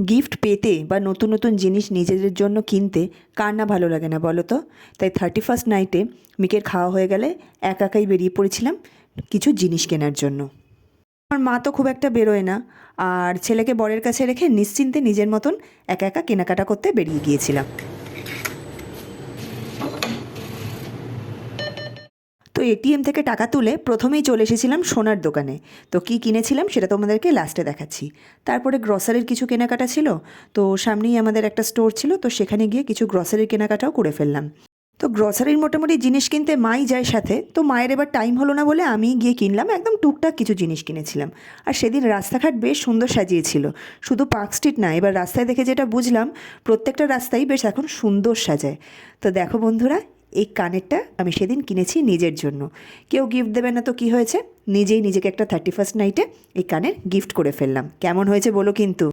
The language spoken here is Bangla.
গিফট পেতে বা নতুন নতুন জিনিস নিজেদের জন্য কিনতে কার না ভালো লাগে না বলো তো। তাই 31st নাইটে মিকের খাওয়া হয়ে গেলে একাই বেরিয়ে পড়েছিলাম কিছু জিনিস কেনার জন্য। আমার মা তো খুব একটা বেরোয় না, আর ছেলেকে বরের কাছে রেখে নিশ্চিন্তে নিজের মতন একা একা কেনাকাটা করতে বেরিয়ে গিয়েছিলাম। তো এটিএম থেকে টাকা তুলে প্রথমেই চলে এসেছিলাম সোনার দোকানে। তো কী কিনেছিলাম সেটা তোমাদেরকে লাস্টে দেখাচ্ছি। তারপরে গ্রসারির কিছু কেনাকাটা ছিল, তো সামনেই আমাদের একটা স্টোর ছিল, তো সেখানে গিয়ে কিছু গ্রসারির কেনাকাটাও করে ফেললাম। তো গ্রসারির মোটামুটি জিনিস কিনতে মাই যায় সাথে, তো মায়ের এবার টাইম হলো না বলে আমি গিয়ে কিনলাম, একদম টুকটাক কিছু জিনিস কিনেছিলাম। আর সেদিন রাস্তাঘাট বেশ সুন্দর সাজিয়েছিল, শুধু পার্ক স্ট্রিট না, এবার রাস্তায় দেখে যেটা বুঝলাম প্রত্যেকটা রাস্তাই বেশ এখন সুন্দর সাজায়। তো দেখো বন্ধুরা, এই কানেরটা আমি সেদিন কিনেছি নিজের জন্য। কেউ গিফট দেবে না তো কি হয়েছে, নিজেই নিজেকে একটা 31st নাইটে এই কানের গিফট করে ফেললাম। কেমন হয়েছে বলো কিন্তু।